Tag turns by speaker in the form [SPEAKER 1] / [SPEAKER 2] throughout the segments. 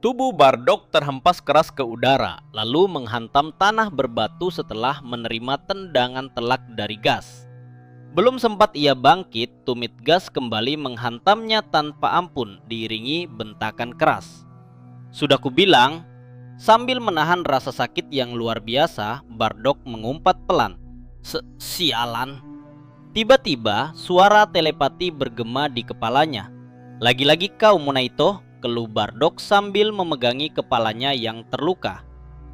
[SPEAKER 1] Tubuh Bardock terhempas keras ke udara, lalu menghantam tanah berbatu setelah menerima tendangan telak dari gas. Belum sempat ia bangkit, tumit gas kembali menghantamnya tanpa ampun, diiringi bentakan keras. Sudah kubilang, sambil menahan rasa sakit yang luar biasa, Bardock mengumpat pelan. Sialan. Tiba-tiba, suara telepati bergema di kepalanya. Lagi-lagi kau, Monaito, keluh Bardock sambil memegangi kepalanya yang terluka.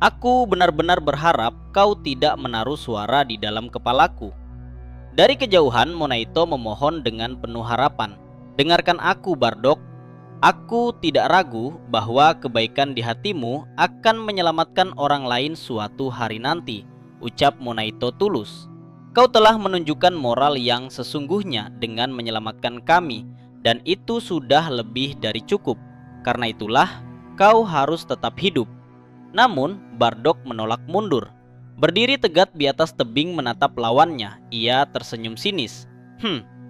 [SPEAKER 1] Aku benar-benar berharap kau tidak menaruh suara di dalam kepalaku. Dari kejauhan, Monaito memohon dengan penuh harapan. Dengarkan aku, Bardock. Aku tidak ragu bahwa kebaikan di hatimu akan menyelamatkan orang lain suatu hari nanti, ucap Monaito tulus. Kau telah menunjukkan moral yang sesungguhnya dengan menyelamatkan kami, dan itu sudah lebih dari cukup. Karena itulah, kau harus tetap hidup. Namun, Bardock menolak mundur. Berdiri tegak di atas tebing menatap lawannya, ia tersenyum sinis.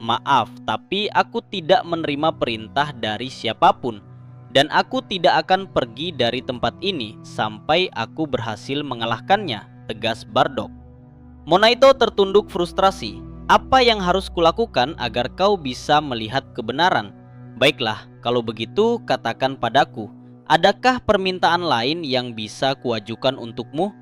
[SPEAKER 1] Maaf, tapi aku tidak menerima perintah dari siapapun. Dan aku tidak akan pergi dari tempat ini sampai aku berhasil mengalahkannya, tegas Bardock. Monaito tertunduk frustrasi. Apa yang harus kulakukan agar kau bisa melihat kebenaran? Baiklah, kalau begitu katakan padaku, adakah permintaan lain yang bisa kuajukan untukmu?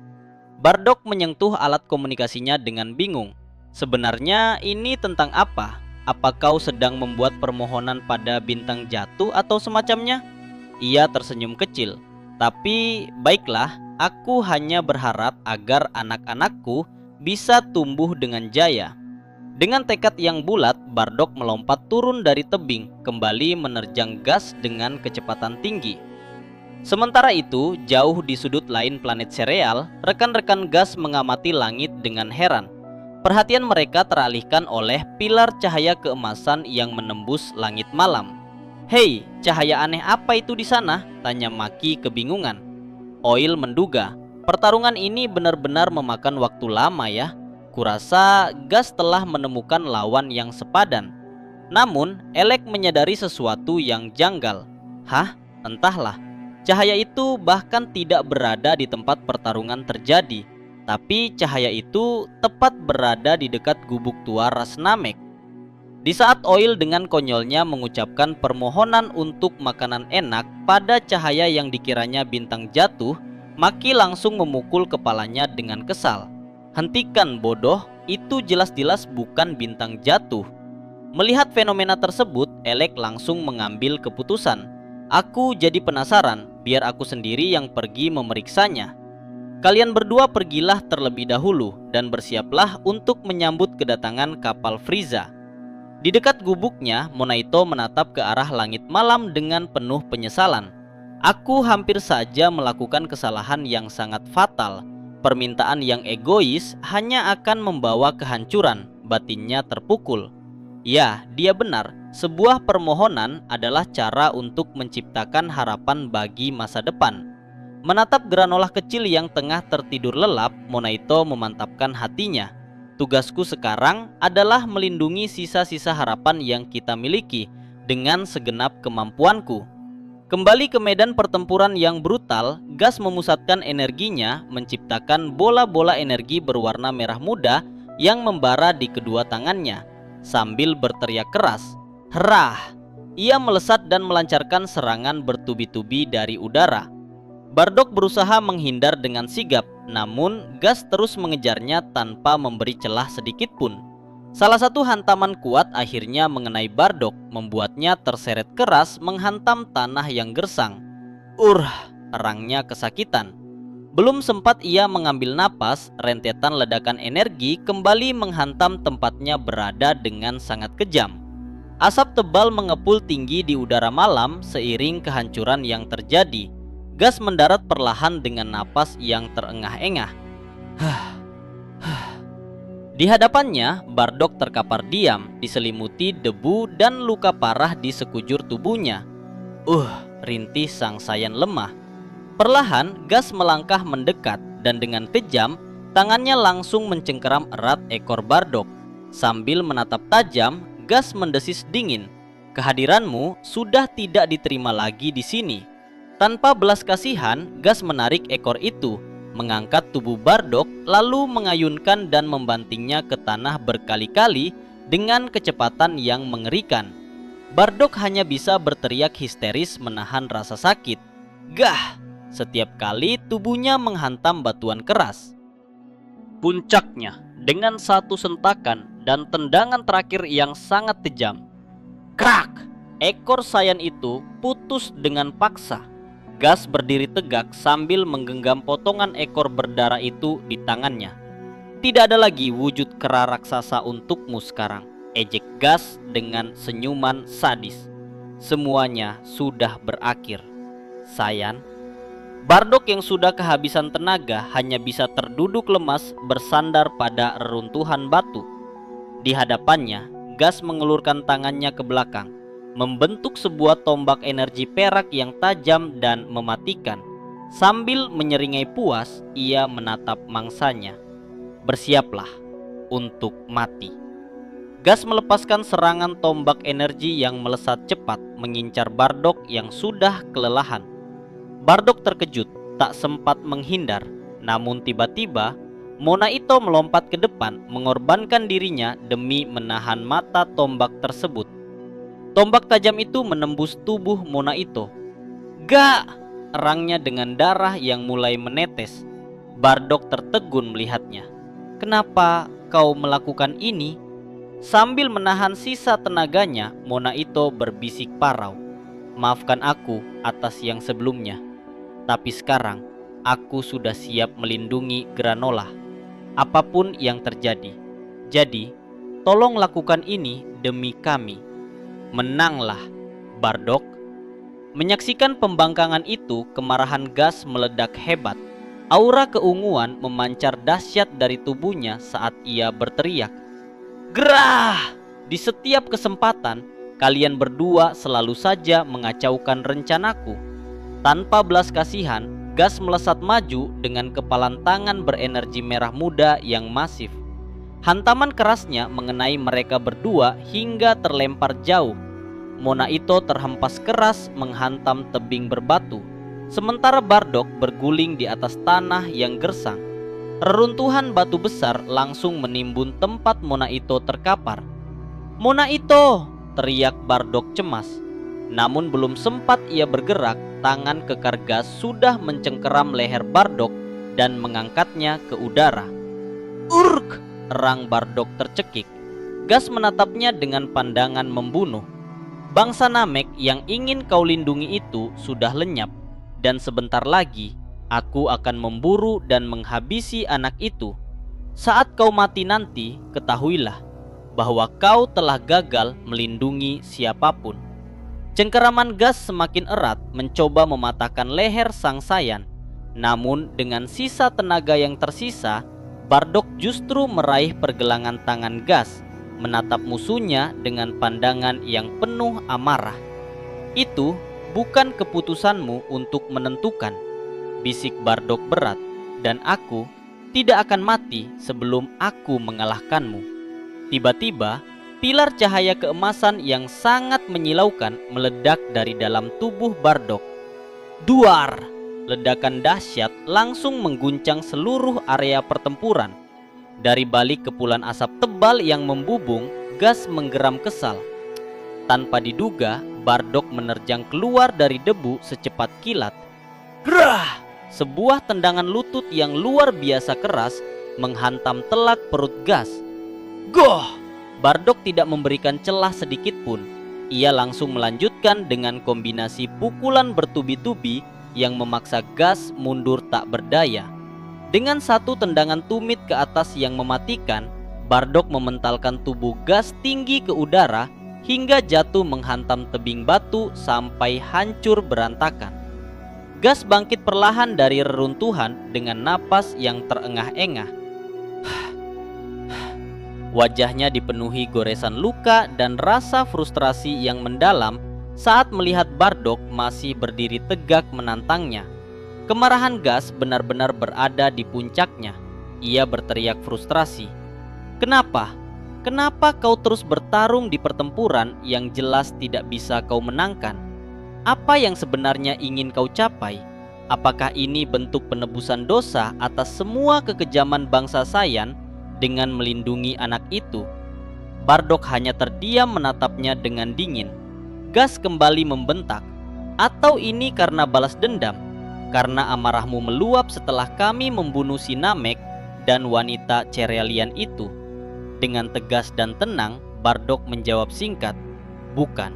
[SPEAKER 1] Bardock menyentuh alat komunikasinya dengan bingung. Sebenarnya ini tentang apa? Apa kau sedang membuat permohonan pada bintang jatuh atau semacamnya? Ia tersenyum kecil. Tapi baiklah, aku hanya berharap agar anak-anakku bisa tumbuh dengan jaya. Dengan tekad yang bulat, Bardock melompat turun dari tebing, kembali menerjang gas dengan kecepatan tinggi. Sementara itu, jauh di sudut lain planet sereal, rekan-rekan gas mengamati langit dengan heran. Perhatian mereka teralihkan oleh pilar cahaya keemasan yang menembus langit malam. "Hei, cahaya aneh apa itu di sana?" tanya Maki kebingungan. Oil menduga, pertarungan ini benar-benar memakan waktu lama ya. Kurasa gas telah menemukan lawan yang sepadan. Namun, Elek menyadari sesuatu yang janggal. Hah? Entahlah. Cahaya itu bahkan tidak berada di tempat pertarungan terjadi. Tapi cahaya itu tepat berada di dekat gubuk tua ras Namek. Di saat Oil dengan konyolnya mengucapkan permohonan untuk makanan enak pada cahaya yang dikiranya bintang jatuh, Maki langsung memukul kepalanya dengan kesal. "Hentikan, bodoh, itu jelas-jelas bukan bintang jatuh." Melihat fenomena tersebut, Elek langsung mengambil keputusan. "Aku jadi penasaran, biar aku sendiri yang pergi memeriksanya. Kalian berdua pergilah terlebih dahulu dan bersiaplah untuk menyambut kedatangan kapal Frieza." Di dekat gubuknya, Monaito menatap ke arah langit malam dengan penuh penyesalan. "Aku hampir saja melakukan kesalahan yang sangat fatal. Permintaan yang egois hanya akan membawa kehancuran," batinnya terpukul. Ya, dia benar. Sebuah permohonan adalah cara untuk menciptakan harapan bagi masa depan. Menatap granola kecil yang tengah tertidur lelap, Monaito memantapkan hatinya. "Tugasku sekarang adalah melindungi sisa-sisa harapan yang kita miliki dengan segenap kemampuanku." Kembali ke medan pertempuran yang brutal, Gas memusatkan energinya menciptakan bola-bola energi berwarna merah muda yang membara di kedua tangannya. Sambil berteriak keras, "Herah!" ia melesat dan melancarkan serangan bertubi-tubi dari udara. Bardock berusaha menghindar dengan sigap, namun Gas terus mengejarnya tanpa memberi celah sedikit pun. Salah satu hantaman kuat akhirnya mengenai Bardock, membuatnya terseret keras menghantam tanah yang gersang. Erangnya kesakitan. Belum sempat ia mengambil napas, rentetan ledakan energi kembali menghantam tempatnya berada dengan sangat kejam. Asap tebal mengepul tinggi di udara malam seiring kehancuran yang terjadi. Gas mendarat perlahan dengan napas yang terengah-engah. Di hadapannya, Bardock terkapar diam, diselimuti debu dan luka parah di sekujur tubuhnya. Rintih sang sayan lemah. Perlahan, Gas melangkah mendekat dan dengan kejam, tangannya langsung mencengkeram erat ekor Bardock. Sambil menatap tajam, Gas mendesis dingin. "Kehadiranmu sudah tidak diterima lagi di sini." Tanpa belas kasihan, Gas menarik ekor itu, mengangkat tubuh Bardock, lalu mengayunkan dan membantingnya ke tanah berkali-kali dengan kecepatan yang mengerikan. Bardock hanya bisa berteriak histeris menahan rasa sakit. Gah! Setiap kali tubuhnya menghantam batuan keras. Puncaknya, dengan satu sentakan dan tendangan terakhir yang sangat kejam. Krak! Ekor Saiyan itu putus dengan paksa. Gas berdiri tegak sambil menggenggam potongan ekor berdarah itu di tangannya. Tidak ada lagi wujud kera raksasa untukmu sekarang, ejek Gas dengan senyuman sadis. Semuanya sudah berakhir, Saiyan. Bardock yang sudah kehabisan tenaga hanya bisa terduduk lemas bersandar pada reruntuhan batu. Di hadapannya, Gas mengelurkan tangannya ke belakang, membentuk sebuah tombak energi perak yang tajam dan mematikan. Sambil menyeringai puas, ia menatap mangsanya. Bersiaplah untuk mati. Gas melepaskan serangan tombak energi yang melesat cepat mengincar Bardock yang sudah kelelahan. Bardock terkejut, tak sempat menghindar. Namun tiba-tiba Mona Ito melompat ke depan, mengorbankan dirinya demi menahan mata tombak tersebut. Tombak tajam itu menembus tubuh Mona Ito. Gak! Erangnya dengan darah yang mulai menetes. Bardock tertegun melihatnya. Kenapa kau melakukan ini? Sambil menahan sisa tenaganya, Mona Ito berbisik parau. Maafkan aku atas yang sebelumnya. Tapi sekarang, aku sudah siap melindungi Granola. Apapun yang terjadi. Jadi, tolong lakukan ini demi kami. Menanglah, Bardock. Menyaksikan pembangkangan itu, kemarahan Gas meledak hebat. Aura keunguan memancar dahsyat dari tubuhnya saat ia berteriak. Gerah! Di setiap kesempatan, kalian berdua selalu saja mengacaukan rencanaku. Tanpa belas kasihan, Gas melesat maju dengan kepalan tangan berenergi merah muda yang masif. Hantaman kerasnya mengenai mereka berdua hingga terlempar jauh. Mona Ito terhempas keras menghantam tebing berbatu, sementara Bardock berguling di atas tanah yang gersang. Reruntuhan batu besar langsung menimbun tempat Mona Ito terkapar. Mona Ito! Teriak Bardock cemas. Namun belum sempat ia bergerak, tangan kekar Gas sudah mencengkeram leher Bardock dan mengangkatnya ke udara. Urk! Erang Bardock tercekik. Gas menatapnya dengan pandangan membunuh. Bangsa Namek yang ingin kau lindungi itu sudah lenyap, dan sebentar lagi aku akan memburu dan menghabisi anak itu. Saat kau mati nanti, ketahuilah bahwa kau telah gagal melindungi siapapun. Cengkeraman Gas semakin erat mencoba mematahkan leher sang Saiyan. Namun dengan sisa tenaga yang tersisa, Bardock justru meraih pergelangan tangan Gas, menatap musuhnya dengan pandangan yang penuh amarah. Itu bukan keputusanmu untuk menentukan, bisik Bardock berat, dan aku tidak akan mati sebelum aku mengalahkanmu. Tiba-tiba, pilar cahaya keemasan yang sangat menyilaukan meledak dari dalam tubuh Bardock. Duar! Ledakan dahsyat langsung mengguncang seluruh area pertempuran. Dari balik kepulan asap tebal yang membubung, Gas menggeram kesal. Tanpa diduga, Bardock menerjang keluar dari debu secepat kilat. Grah! Sebuah tendangan lutut yang luar biasa keras menghantam telak perut Gas. Goh! Bardock tidak memberikan celah sedikit pun. Ia langsung melanjutkan dengan kombinasi pukulan bertubi-tubi yang memaksa Gas mundur tak berdaya. Dengan satu tendangan tumit ke atas yang mematikan, Bardock mementalkan tubuh Gas tinggi ke udara hingga jatuh menghantam tebing batu sampai hancur berantakan. Gas bangkit perlahan dari reruntuhan dengan napas yang terengah-engah. Wajahnya dipenuhi goresan luka dan rasa frustrasi yang mendalam saat melihat Bardock masih berdiri tegak menantangnya. Kemarahan Gas benar-benar berada di puncaknya. Ia berteriak frustrasi. Kenapa? Kenapa kau terus bertarung di pertempuran yang jelas tidak bisa kau menangkan? Apa yang sebenarnya ingin kau capai? Apakah ini bentuk penebusan dosa atas semua kekejaman bangsa Saiyan dengan melindungi anak itu? Bardock hanya terdiam menatapnya dengan dingin. Gas kembali membentak. Atau ini karena balas dendam? Karena amarahmu meluap setelah kami membunuh si Namek dan wanita Cerelian itu? Dengan tegas dan tenang, Bardock menjawab singkat, "Bukan."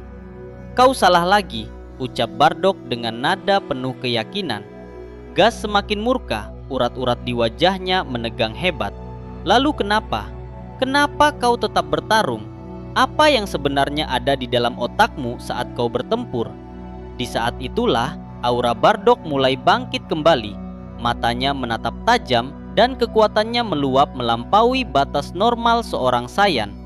[SPEAKER 1] "Kau salah lagi," ucap Bardock dengan nada penuh keyakinan. Gas semakin murka, urat-urat di wajahnya menegang hebat. "Lalu kenapa? Kenapa kau tetap bertarung? Apa yang sebenarnya ada di dalam otakmu saat kau bertempur?" Di saat itulah aura Bardock mulai bangkit kembali. Matanya menatap tajam dan kekuatannya meluap melampaui batas normal seorang Saiyan.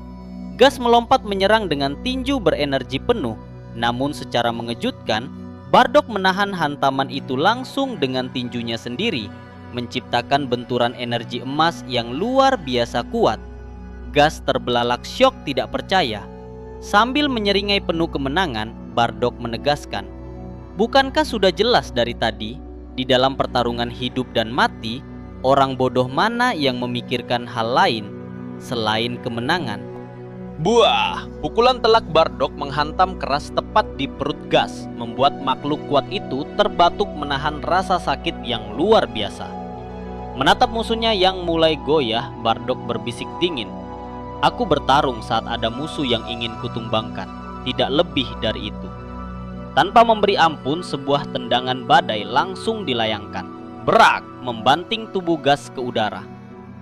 [SPEAKER 1] Gas melompat menyerang dengan tinju berenergi penuh. Namun secara mengejutkan, Bardock menahan hantaman itu langsung dengan tinjunya sendiri, menciptakan benturan energi emas yang luar biasa kuat. Gas terbelalak syok tidak percaya. Sambil menyeringai penuh kemenangan, Bardock menegaskan, "Bukankah sudah jelas dari tadi, di dalam pertarungan hidup dan mati, orang bodoh mana yang memikirkan hal lain selain kemenangan?" Buah! Pukulan telak Bardock menghantam keras tepat di perut Gas, membuat makhluk kuat itu terbatuk menahan rasa sakit yang luar biasa. Menatap musuhnya yang mulai goyah, Bardock berbisik dingin, "Aku bertarung saat ada musuh yang ingin kutumbangkan, tidak lebih dari itu." Tanpa memberi ampun, sebuah tendangan badai langsung dilayangkan. Berak, membanting tubuh Gas ke udara.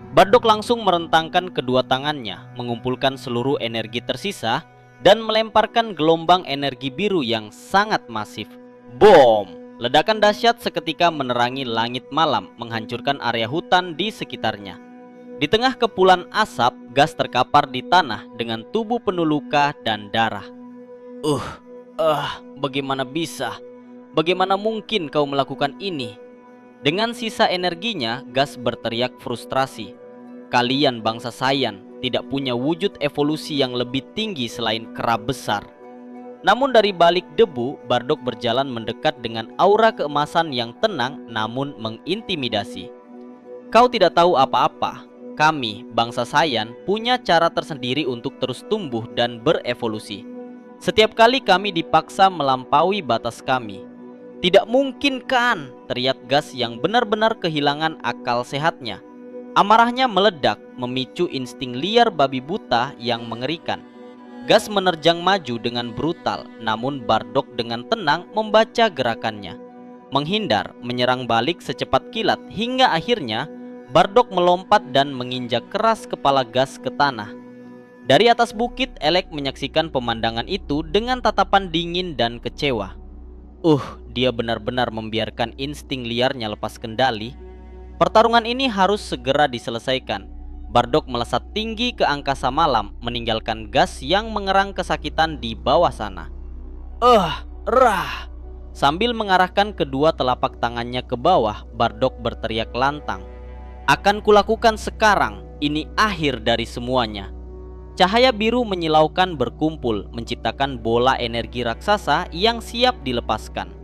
[SPEAKER 1] Bardock langsung merentangkan kedua tangannya, mengumpulkan seluruh energi tersisa, dan melemparkan gelombang energi biru yang sangat masif. Bom! Ledakan dahsyat seketika menerangi langit malam, menghancurkan area hutan di sekitarnya. Di tengah kepulan asap, Gas terkapar di tanah dengan tubuh penuh luka dan darah. Bagaimana bisa? Bagaimana mungkin kau melakukan ini?" Dengan sisa energinya, Gas berteriak frustrasi. "Kalian bangsa Saiyan tidak punya wujud evolusi yang lebih tinggi selain kera besar." Namun dari balik debu, Bardock berjalan mendekat dengan aura keemasan yang tenang namun mengintimidasi. "Kau tidak tahu apa-apa. Kami, bangsa Saiyan, punya cara tersendiri untuk terus tumbuh dan berevolusi. Setiap kali kami dipaksa melampaui batas kami." "Tidak mungkin kan?" teriak Gas yang benar-benar kehilangan akal sehatnya. Amarahnya meledak, memicu insting liar babi buta yang mengerikan. Gas menerjang maju dengan brutal, namun Bardock dengan tenang membaca gerakannya. Menghindar, menyerang balik secepat kilat, hingga akhirnya Bardock melompat dan menginjak keras kepala Gas ke tanah. Dari atas bukit, Elec menyaksikan pemandangan itu dengan tatapan dingin dan kecewa. Dia benar-benar membiarkan insting liarnya lepas kendali. Pertarungan ini harus segera diselesaikan. Bardock melesat tinggi ke angkasa malam, meninggalkan Gas yang mengerang kesakitan di bawah sana. Rah! Sambil mengarahkan kedua telapak tangannya ke bawah, Bardock berteriak lantang, "Akan kulakukan sekarang, ini akhir dari semuanya." Cahaya biru menyilaukan berkumpul, menciptakan bola energi raksasa yang siap dilepaskan.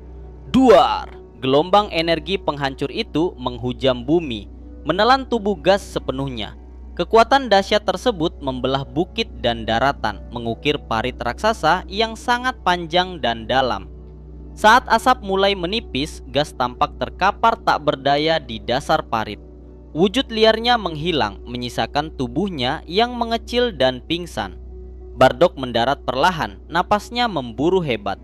[SPEAKER 1] Duar! Gelombang energi penghancur itu menghujam bumi, menelan tubuh Gas sepenuhnya. Kekuatan dahsyat tersebut membelah bukit dan daratan, mengukir parit raksasa yang sangat panjang dan dalam. Saat asap mulai menipis, Gas tampak terkapar tak berdaya di dasar parit. Wujud liarnya menghilang, menyisakan tubuhnya yang mengecil dan pingsan. Bardock mendarat perlahan, napasnya memburu hebat.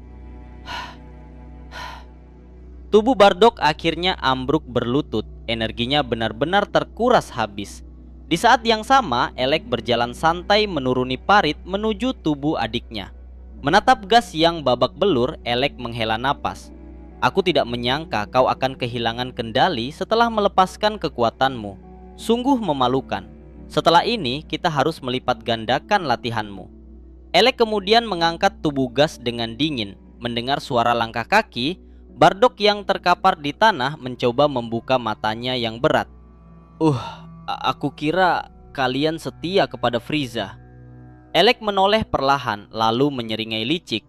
[SPEAKER 1] Tubuh Bardock akhirnya ambruk berlutut, energinya benar-benar terkuras habis. Di saat yang sama, Elec berjalan santai menuruni parit menuju tubuh adiknya. Menatap Gas yang babak belur, Elec menghela napas. "Aku tidak menyangka kau akan kehilangan kendali setelah melepaskan kekuatanmu. Sungguh memalukan. Setelah ini, kita harus melipat gandakan latihanmu." Elec kemudian mengangkat tubuh Gas dengan dingin. Mendengar suara langkah kaki, Bardock yang terkapar di tanah mencoba membuka matanya yang berat. Aku kira kalian setia kepada Frieza." Elec menoleh perlahan, lalu menyeringai licik.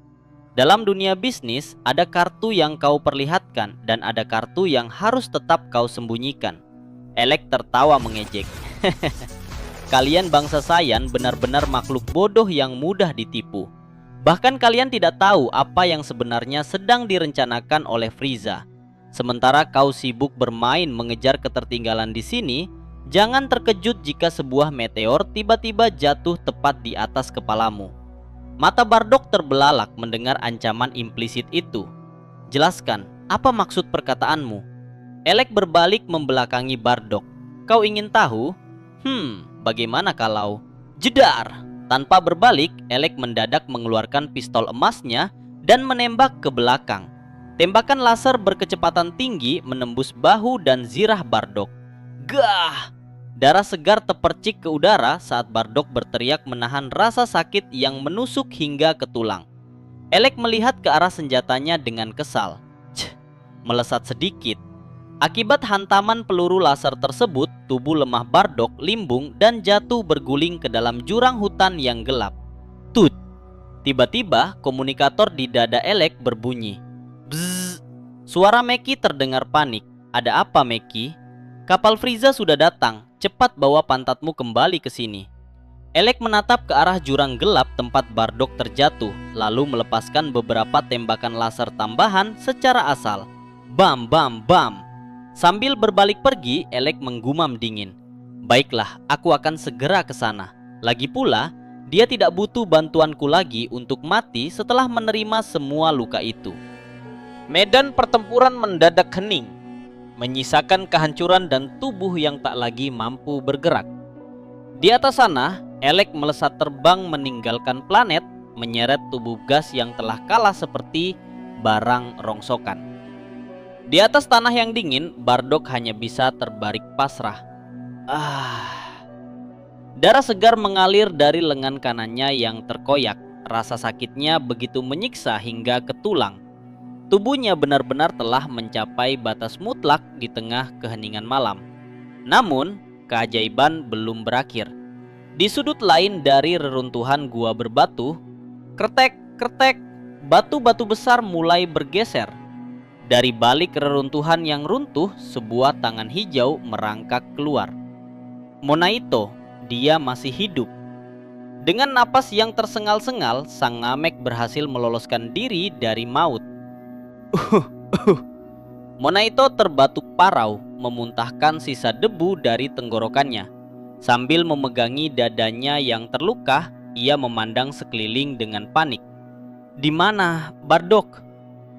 [SPEAKER 1] Dalam dunia bisnis, ada kartu yang kau perlihatkan dan ada kartu yang harus tetap kau sembunyikan. Elek tertawa mengejek. Kalian bangsa Saiyan benar-benar makhluk bodoh yang mudah ditipu. Bahkan kalian tidak tahu apa yang sebenarnya sedang direncanakan oleh Frieza. Sementara kau sibuk bermain mengejar ketertinggalan di sini, jangan terkejut jika sebuah meteor tiba-tiba jatuh tepat di atas kepalamu. Mata Bardock terbelalak mendengar ancaman implisit itu. Jelaskan, apa maksud perkataanmu? Elek berbalik membelakangi Bardock. Kau ingin tahu? Bagaimana kalau... Jedar! Tanpa berbalik, Elek mendadak mengeluarkan pistol emasnya dan menembak ke belakang. Tembakan laser berkecepatan tinggi menembus bahu dan zirah Bardock. Gah! Darah segar terpercik ke udara saat Bardock berteriak menahan rasa sakit yang menusuk hingga ke tulang. Elek melihat ke arah senjatanya dengan kesal. Melesat sedikit. Akibat hantaman peluru laser tersebut, tubuh lemah Bardock limbung dan jatuh berguling ke dalam jurang hutan yang gelap. Tut! Tiba-tiba komunikator di dada Elek berbunyi. Bzzz! Suara Meki terdengar panik. Ada apa, Meki? Kapal Frieza sudah datang. Cepat bawa pantatmu kembali ke sini. Elek menatap ke arah jurang gelap tempat Bardock terjatuh, lalu melepaskan beberapa tembakan laser tambahan secara asal. Bam, bam, bam. Sambil berbalik pergi, Elek menggumam dingin. Baiklah, aku akan segera ke sana. Lagi pula, dia tidak butuh bantuanku lagi untuk mati setelah menerima semua luka itu. Medan pertempuran mendadak hening, menyisakan kehancuran dan tubuh yang tak lagi mampu bergerak. Di atas sana, Elek melesat terbang meninggalkan planet, menyeret tubuh gas yang telah kalah seperti barang rongsokan. Di atas tanah yang dingin, Bardock hanya bisa terbaring pasrah. Darah segar mengalir dari lengan kanannya yang terkoyak. Rasa sakitnya begitu menyiksa hingga ke tulang. Tubuhnya benar-benar telah mencapai batas mutlak di tengah keheningan malam. Namun, keajaiban belum berakhir. Di sudut lain dari reruntuhan gua berbatu, kretek-kretek, batu-batu besar mulai bergeser. Dari balik reruntuhan yang runtuh, sebuah tangan hijau merangkak keluar. Monaito, dia masih hidup. Dengan napas yang tersengal-sengal, sang Namek berhasil meloloskan diri dari maut. Monaito terbatuk parau, memuntahkan sisa debu dari tenggorokannya. Sambil memegangi dadanya yang terluka, ia memandang sekeliling dengan panik. Di mana Bardock?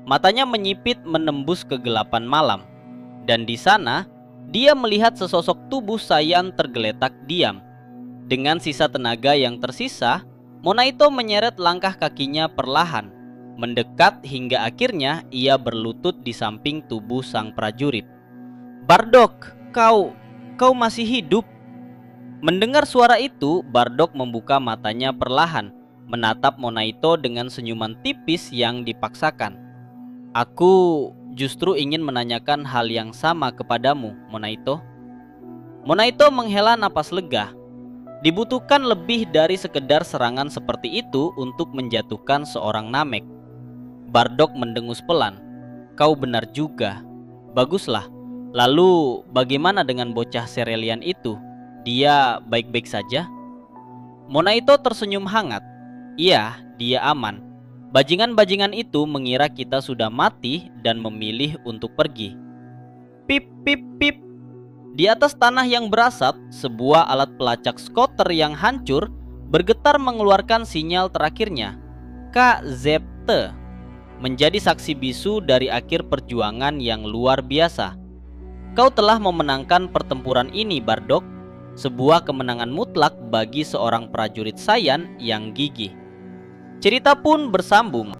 [SPEAKER 1] Matanya menyipit menembus kegelapan malam. Dan di sana, dia melihat sesosok tubuh Saiyan tergeletak diam. Dengan sisa tenaga yang tersisa, Monaito menyeret langkah kakinya perlahan, mendekat hingga akhirnya ia berlutut di samping tubuh sang prajurit. Bardock, kau masih hidup? Mendengar suara itu, Bardock membuka matanya perlahan, menatap Monaito dengan senyuman tipis yang dipaksakan. Aku justru ingin menanyakan hal yang sama kepadamu, Monaito. Monaito menghela napas lega. Dibutuhkan lebih dari sekedar serangan seperti itu untuk menjatuhkan seorang Namek. Bardock mendengus pelan. Kau benar juga. Baguslah. Lalu bagaimana dengan bocah Serelian itu? Dia baik-baik saja? Monaito tersenyum hangat. Iya, dia aman. Bajingan-bajingan itu mengira kita sudah mati dan memilih untuk pergi. Pip, pip, pip. Di atas tanah yang berasap, sebuah alat pelacak skuter yang hancur bergetar mengeluarkan sinyal terakhirnya. KZT menjadi saksi bisu dari akhir perjuangan yang luar biasa. Kau telah memenangkan pertempuran ini, Bardock. Sebuah kemenangan mutlak bagi seorang prajurit Saiyan yang gigih. Cerita pun bersambung.